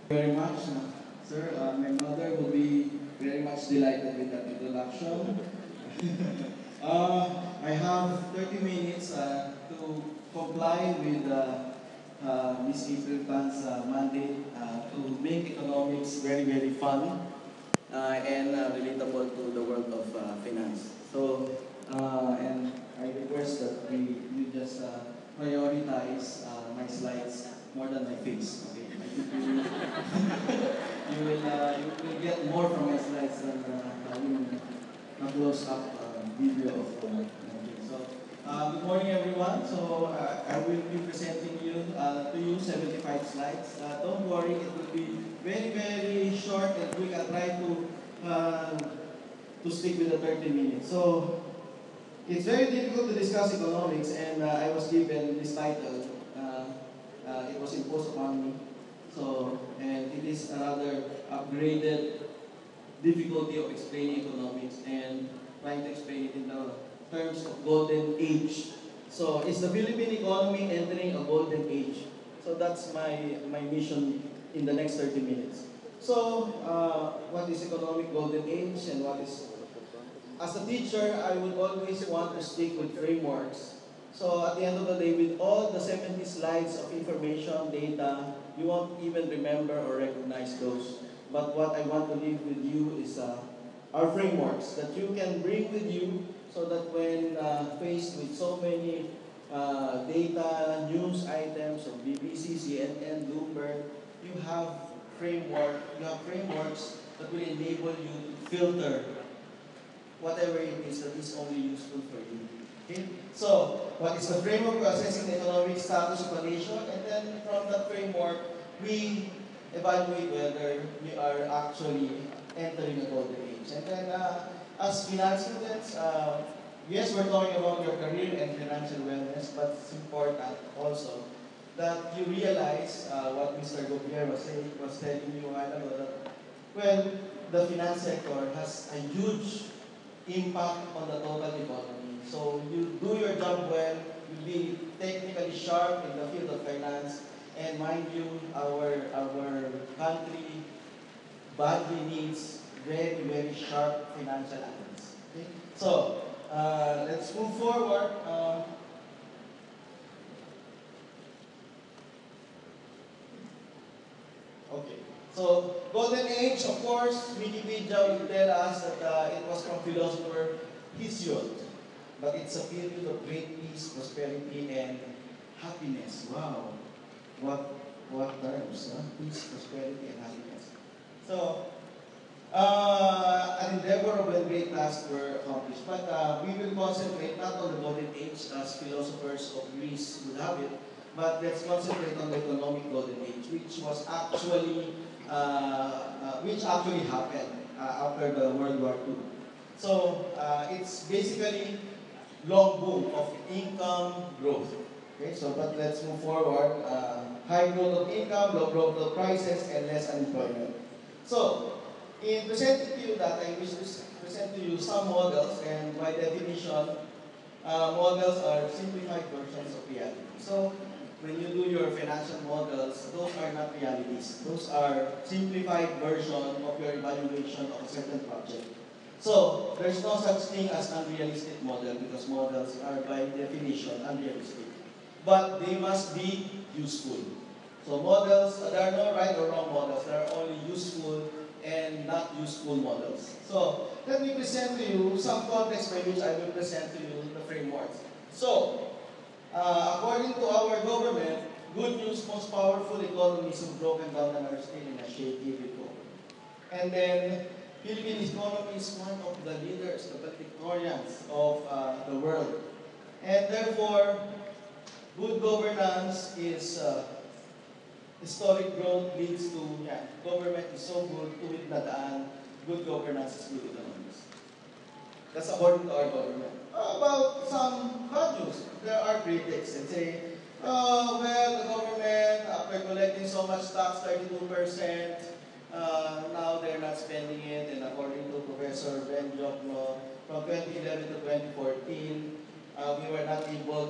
Very much, sir. My mother will be very much delighted with that introduction. I have 30 minutes to comply with Ms. April Tan's mandate to make economics very, very fun and relatable to the world of finance. So, and I request that you just prioritize my slides more than my face. Okay, I think you will get more from my slides than a close-up video of my face. So, good morning, everyone. So, I will be presenting to you 75 slides. Don't worry, it will be very, very short and quick. I'll try to stick with the 30 minutes. So, it's very difficult to discuss economics, and I was given this title. It was imposed upon me. So, and it is a rather upgraded difficulty of explaining economics and trying to explain it in the terms of golden age. So, is the Philippine economy entering a golden age? So that's my mission in the next 30 minutes. So, what is economic golden age and what is... As a teacher, I would always want to stick with frameworks. So at the end of the day, with all the 70 slides of information, data, you won't even remember or recognize those. But what I want to leave with you is our frameworks that you can bring with you so that when faced with so many data, news items of BBC, CNN, Bloomberg, you have frameworks that will enable you to filter whatever it is that is only useful for you. Okay? So, what is the framework for assessing the economic status of a nation? And then from that framework, we evaluate whether we are actually entering a golden age. And then, as finance students, yes, we're talking about your career and financial wellness, but it's important also that you realize what Mr. Gopier was telling you a while ago, that, well, the finance sector has a huge impact on the total economy. So you do your job well, you'll be technically sharp in the field of finance, and mind you, our country badly needs very, very sharp financial analysts. Okay? So, let's move forward. Okay. So, Golden Age, of course, Wikipedia will tell us that it was from philosopher Hesiod. But it's a period of great peace, prosperity, and happiness. Wow. What terms, huh? Peace, prosperity, and happiness. So, an endeavor of when great tasks were accomplished. But we will concentrate not on the Golden Age as philosophers of Greece would have it, but let's concentrate on the economic Golden Age, which actually happened after the World War II. So it's basically long boom of income growth. Okay, so but let's move forward. High growth of income, low growth of prices, and less unemployment. So in presenting to you that, I wish to present to you some models, and by definition, models are simplified versions of reality. So when you do your financial models, those are not realities. Those are simplified version of your evaluation of a certain project. So there's no such thing as unrealistic model because models are by definition unrealistic. But they must be useful. So models, there are no right or wrong models. There are only useful and not useful models. So let me present to you some context by which I will present to you the frameworks. So according to our government, good news, most powerful economies have broken down and are still in a shaky recovery. And then, Philippine economy is one of the leaders, the valedictorians of the world. And therefore, good governance is historic growth leads to, government is so good, tuwid na daan, good governance is good economics. That's according to our government. About some bad news, there are critics that say, oh, well, the government, after collecting so much tax, 32%, now they're not spending it. And according to Professor Ben Jokno, from 2011 to 2014, the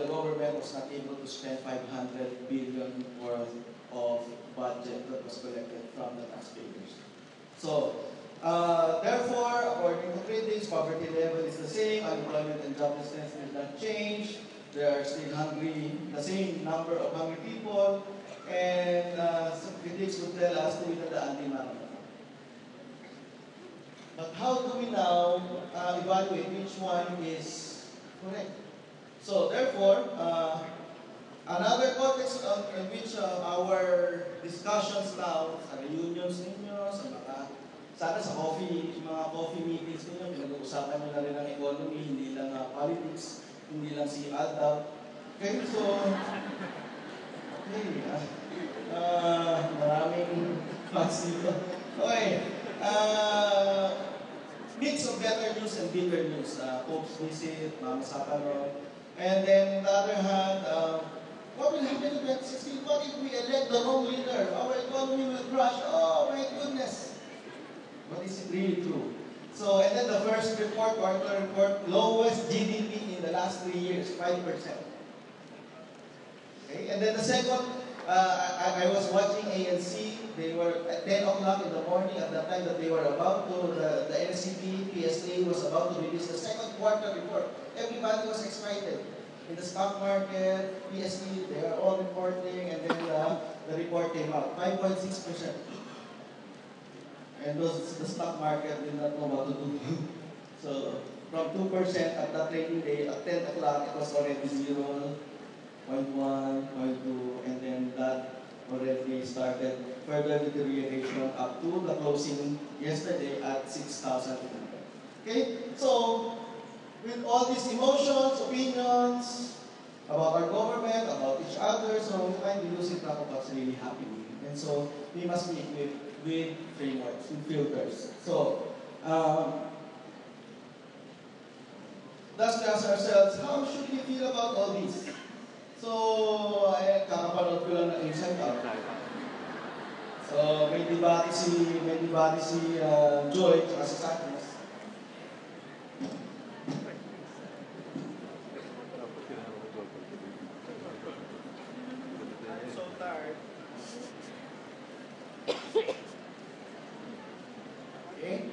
government was not able to spend 500 billion worth of budget that was collected from the taxpayers. So, therefore, according to critics, poverty level is the same, unemployment and joblessness did not change. There are still the same number of hungry people, and some critics would tell us to the anti-marathon. But how do we now evaluate which one is correct? So therefore, another context in which our discussions now sa reunions ninyo, sana sa mga coffee meetings ninyo, pinag-uusapan nyo na rin ang economy, hindi lang politics, hindi lang si Aldab. Okay, so, maraming fans dito. Okay, mix of better news and bitter news. Pope's visit, Mama Sapano. And then, on the other hand, what will happen in 2016? What if we elect the wrong leader? Our economy will crash. Oh my goodness. But is it really true? So, and then the first report, quarter report, lowest GDP in the last 3 years, 5%. Okay, and then the second, I was watching ANC. They were at 10 o'clock in the morning at the time that they were about to, the NCP, PSA was about to release the second quarter report. Everybody was excited. In the stock market, PSE, they are all reporting, and then the report came out, 5.6%. And the stock market did not know what to do. So, from 2% at that trading day, at 10 o'clock, it was already 0, 0.1, 0.2, and then that already started further deterioration up to the closing yesterday at 6,000. Okay, so with all these emotions, opinions about our government, about each other, so we kind of lose track of what's really happening. And so we must be equipped with frameworks, with filters. So let's ask ourselves, how should we feel about all this? So, kakapanood ko lang ng Inside Out. So, may debate si Joy, at si Saknes. I'm so tired. Okay?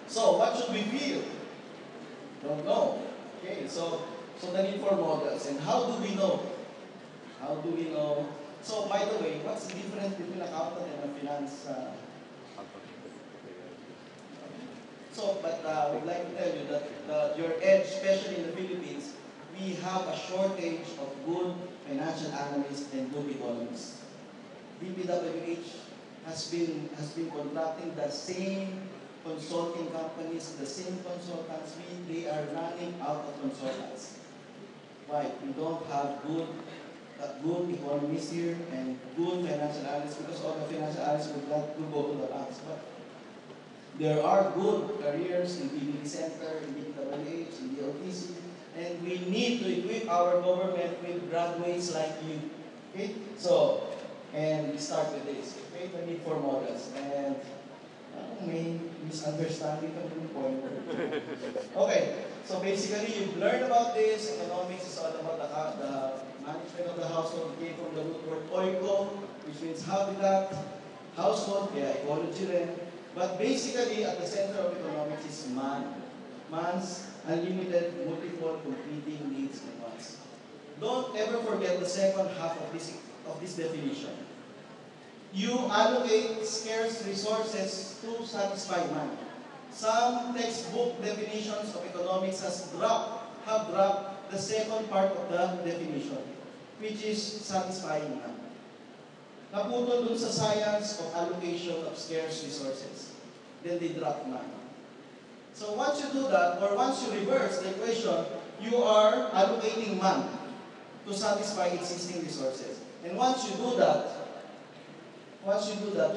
So, what should we feel? Don't know. Okay, so the need for models. And how do we know? How do we know? So, by the way, what's the difference between accountant and a finance? But I would like to tell you that your edge, especially in the Philippines, we have a shortage of good financial analysts and good economists. DPWH has been contracting the same consulting companies, the same consultants. They are running out of consultants. Why? We don't have good economists here and good financial analysts, because all the financial analysts would like to go to the banks. But there are good careers in PBB Center, in DPWH, in the OTC, and we need to equip our government with graduates like you. Okay? So, and we start with this. Okay? The need for models. And may misunderstanding of the point. Okay, so basically you've learned about this. Economics is all about the management of the household. It came from the root word oiko, which means habitat, household, yeah, ecology rin. But basically at the center of economics is man. Man's unlimited, multiple, competing needs and wants. Don't ever forget the second half of this definition. You allocate scarce resources to satisfy man. Some textbook definitions of economics have dropped the second part of the definition, which is satisfying man. Naputol dun sa science of allocation of scarce resources. Then they drop man. So once you do that, or once you reverse the equation, you are allocating man to satisfy existing resources. And once you do that,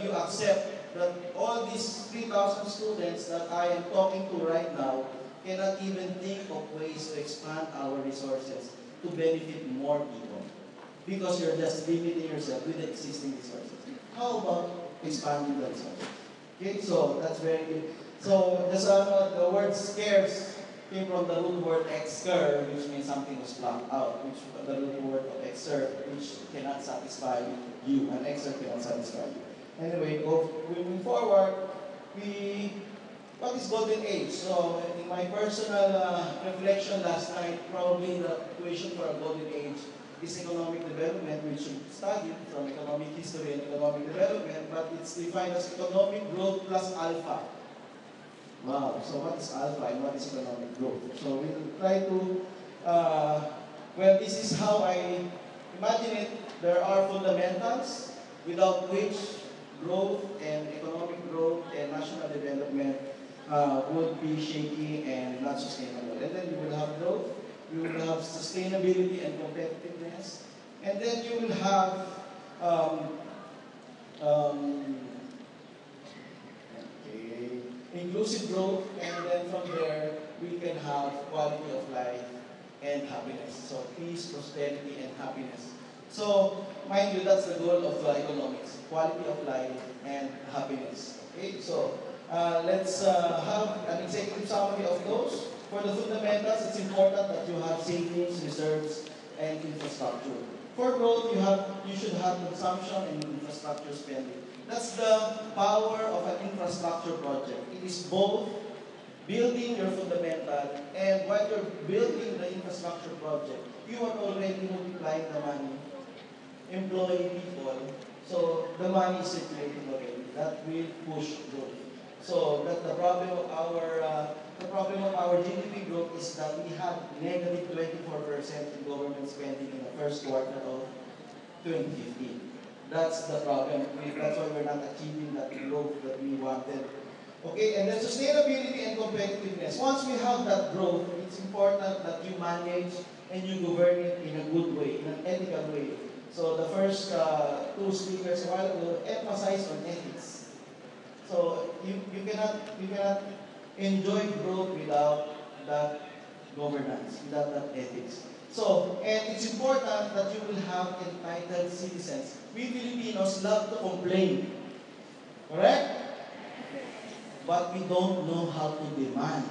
you accept that all these 3,000 students that I am talking to right now cannot even think of ways to expand our resources to benefit more people, because you're just limiting yourself with the existing resources. How about expanding the resources? Okay, so that's very good. So just the word scarce came from the root word exer, which means something was blocked out, which the root word of exer, which cannot satisfy you. An exer cannot satisfy you. Anyway, moving forward, we what is golden age? So, in my personal reflection last night, probably the equation for a golden age is economic development, which we studied from economic history and economic development, but it's defined as economic growth plus alpha. Wow, so what is alpha and what is economic growth? So, we'll try to, well, this is how I imagine it. There are fundamentals without which growth and economic growth and national development would be shaky and not sustainable. And then you will have growth, you will have sustainability and competitiveness, and then you will have um, um, okay, inclusive growth, and then from there we can have quality of life and happiness. So peace, prosperity, and happiness. So mind you, that's the goal of economics: quality of life and happiness. Okay, so let's have an executive summary of those. For the fundamentals, it's important that you have savings, reserves, and infrastructure. For growth, you should have consumption and infrastructure spending. That's the power of an infrastructure project. It is both building your fundamental, and while you're building the infrastructure project, you are already multiplying the money, employing people, so the money is circulating already. That will push growth. So that the problem of our GDP growth is that we have negative 24% in government spending in the first quarter of 2015. That's the problem. That's why we're not achieving that growth that we wanted. Okay, and then sustainability and competitiveness. Once we have that growth, it's important that you manage and you govern it in a good way, in an ethical way. So the first two speakers a while ago emphasized on ethics. So you cannot enjoy growth without that governance, without that ethics. So, and it's important that you will have entitled citizens. We Filipinos love to complain, correct? But we don't know how to demand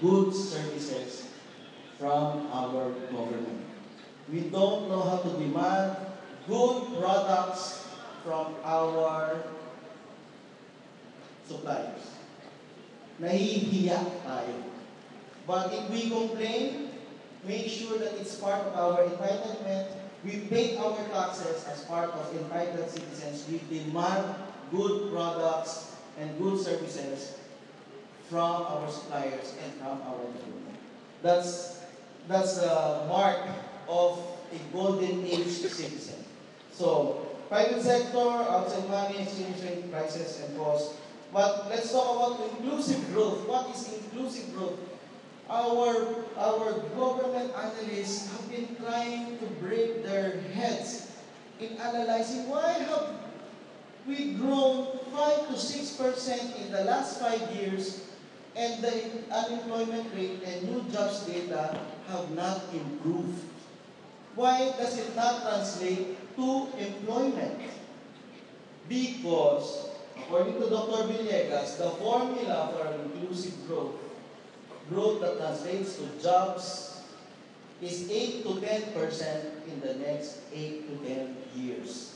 good services from our government. We don't know how to demand good products from our suppliers. Nahihiya tayo. But if we complain, make sure that it's part of our entitlement. We pay our taxes as part of entitled citizens. We demand good products and good services from our suppliers and from our government. That's the mark of a golden age citizen. So, private sector, outside money, exchange rate, prices, and costs. But let's talk about inclusive growth. What is inclusive growth? Our government analysts have been trying to break their heads in analyzing why have we grown 5 to 6% in the last 5 years, and the unemployment rate and new jobs data have not improved. Why does it not translate to employment? Because, according to Dr. Villegas, the formula for inclusive growth, growth that translates to jobs, is 8 to 10% in the next 8 to 10 years.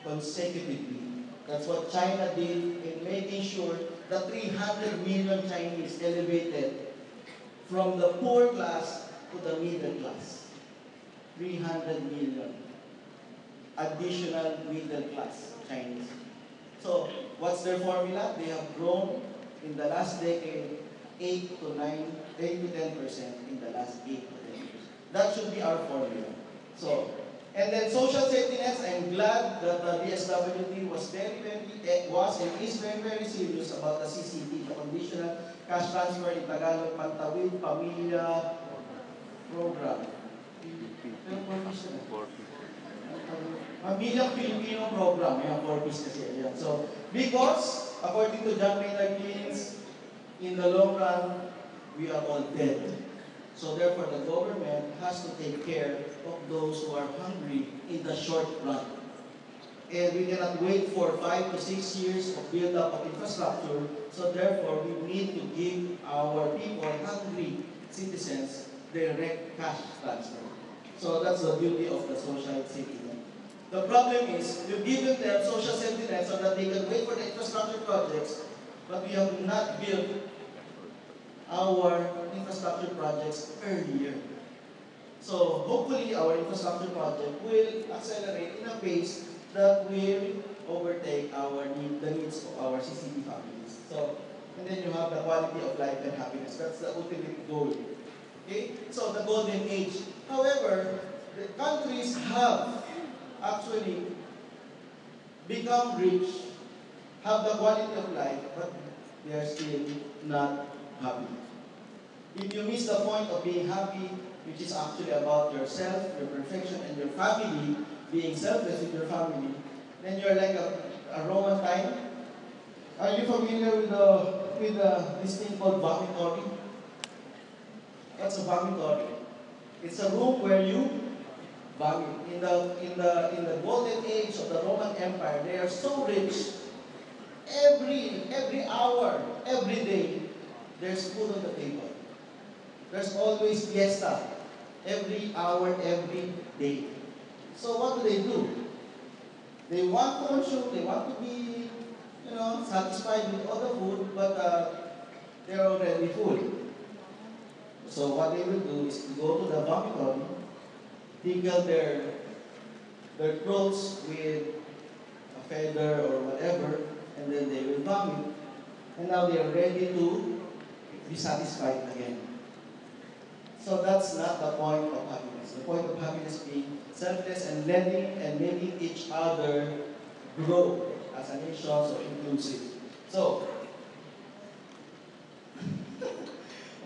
Consecutively. That's what China did in making sure that 300 million Chinese elevated from the poor class to the middle class. 300 million additional middle class Chinese. So, what's their formula? They have grown in the last decade 8 to 10% in the last 8 to 10 years. That should be our formula. So, and then social safety nets, I'm glad that the DSWD was and is very serious about the CCT, the Conditional Cash Transfer in Tagalog, Pantawid Pamilya Program. Pamilyang Filipino Program, may 4Ps kasi yan. So, because, according to John Maynard Keynes, in the long run, we are all dead. So therefore, the government has to take care of those who are hungry in the short run. and we cannot wait for 5 to 6 years of build-up of infrastructure. So therefore, we need to give our people, hungry citizens, direct cash transfer. So that's the beauty of the social safety net. The problem is, we've given them social safety net so that they can wait for the infrastructure projects, but we have not built our infrastructure projects earlier. So hopefully our infrastructure project will accelerate in a pace that will overtake the needs of our CCT families. So, and then you have the quality of life and happiness. That's the ultimate goal. Okay? So the golden age. However, the countries have actually become rich, have the quality of life, but they are still not happy. If you miss the point of being happy, which is actually about yourself, your perfection, and your family, being selfless with your family, then you're like a Roman time. Are you familiar with this thing called vomitory? What's a vomitory? It's a room where you vomit. In the golden age of the Roman Empire, they are so rich. Every hour, every day, there's food on the table. There's always fiesta. Every hour, every day. So what do? They want to consume, they want to be, satisfied with all the food, but they're already full. So what they will do is to go to the vomitory, tickle their clothes with a feather or whatever, and then they will vomit, and now they are ready to be satisfied again. So that's not the point of happiness. The point of happiness being selfless and letting and making each other grow as a nation, so inclusive. So,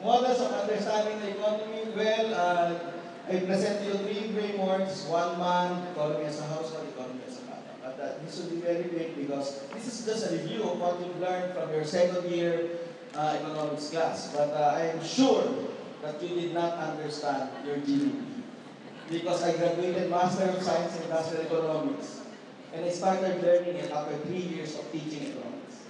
models of understanding the economy. Well, I present you 3 frameworks: 1 man, economy as a household, economy as a family. But this will be very big because this is just a review of what you've learned from your second year economics class. But I am sure that you did not understand your GDP. Because I graduated Master of Science in Industrial Economics. And I started learning it after 3 years of teaching economics.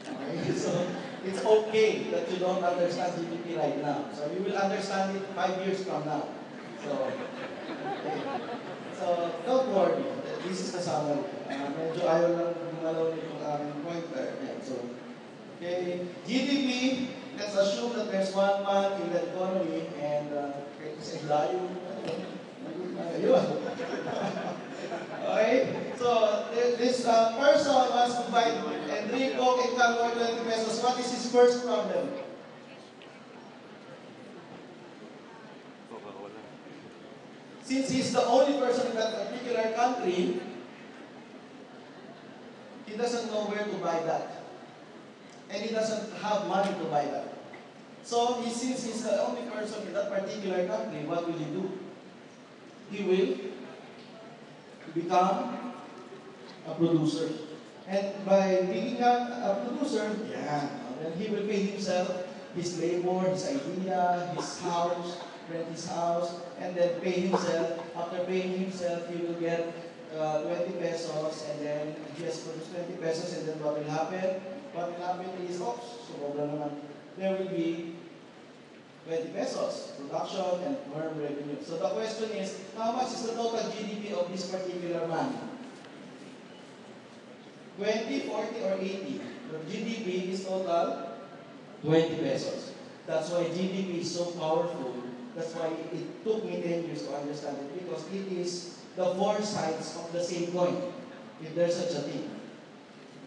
Okay? So, it's okay that you don't understand GDP right now. So, you will understand it 5 years from now. So, okay. So don't worry. This is the summary. Medyo ayaw lang gumalaw nitong aming pointer. Yeah, so, okay. GDP, let's assume that there's 1 man in the economy and kasi layo. Ayun. Okay? So, this person wants to buy Enrico income for 20 pesos. What is his first problem? Since he's the only person in that particular country, he doesn't know where to buy that. And he doesn't have money to buy that. So, since he's the only person in that particular country, what will he do? He will become a producer. And by being a producer, then he will pay himself his labor, his idea, his house, rent his house, and then pay himself. After paying himself, he will get 20 pesos, and then he has produced 20 pesos, and then what will happen? What will happen is, there will be 20 pesos, production and firm revenue. So the question is, how much is the total GDP of this particular man? 20, 40, or 80? The GDP is total 20 pesos. That's why GDP is so powerful. That's why it took me 10 years to understand it, because it is the 4 sides of the same coin, if there's such a thing.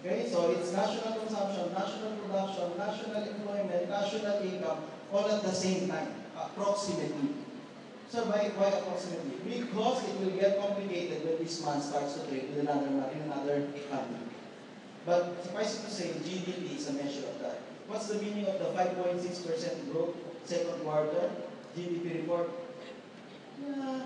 Okay, so it's national consumption, national production, national employment, national income, all at the same time, approximately. So why approximately? Because it will get complicated when this man starts to trade with another man in another country. But suffice it to say, GDP is a measure of that. What's the meaning of the 5.6% growth second quarter GDP report? Yeah,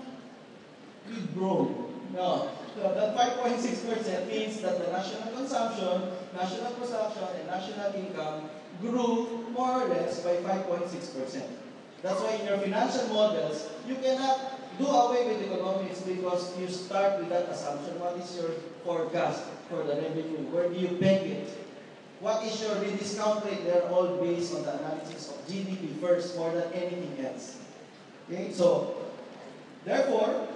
we've grown. No. So that 5.6% means that the national consumption, national production, and national income grew more or less by 5.6%. That's why in your financial models, you cannot do away with economics because you start with that assumption. What is your forecast for the revenue? Where do you peg it? What is your rediscount rate? They're all based on the analysis of GDP first more than anything else. Okay, so therefore,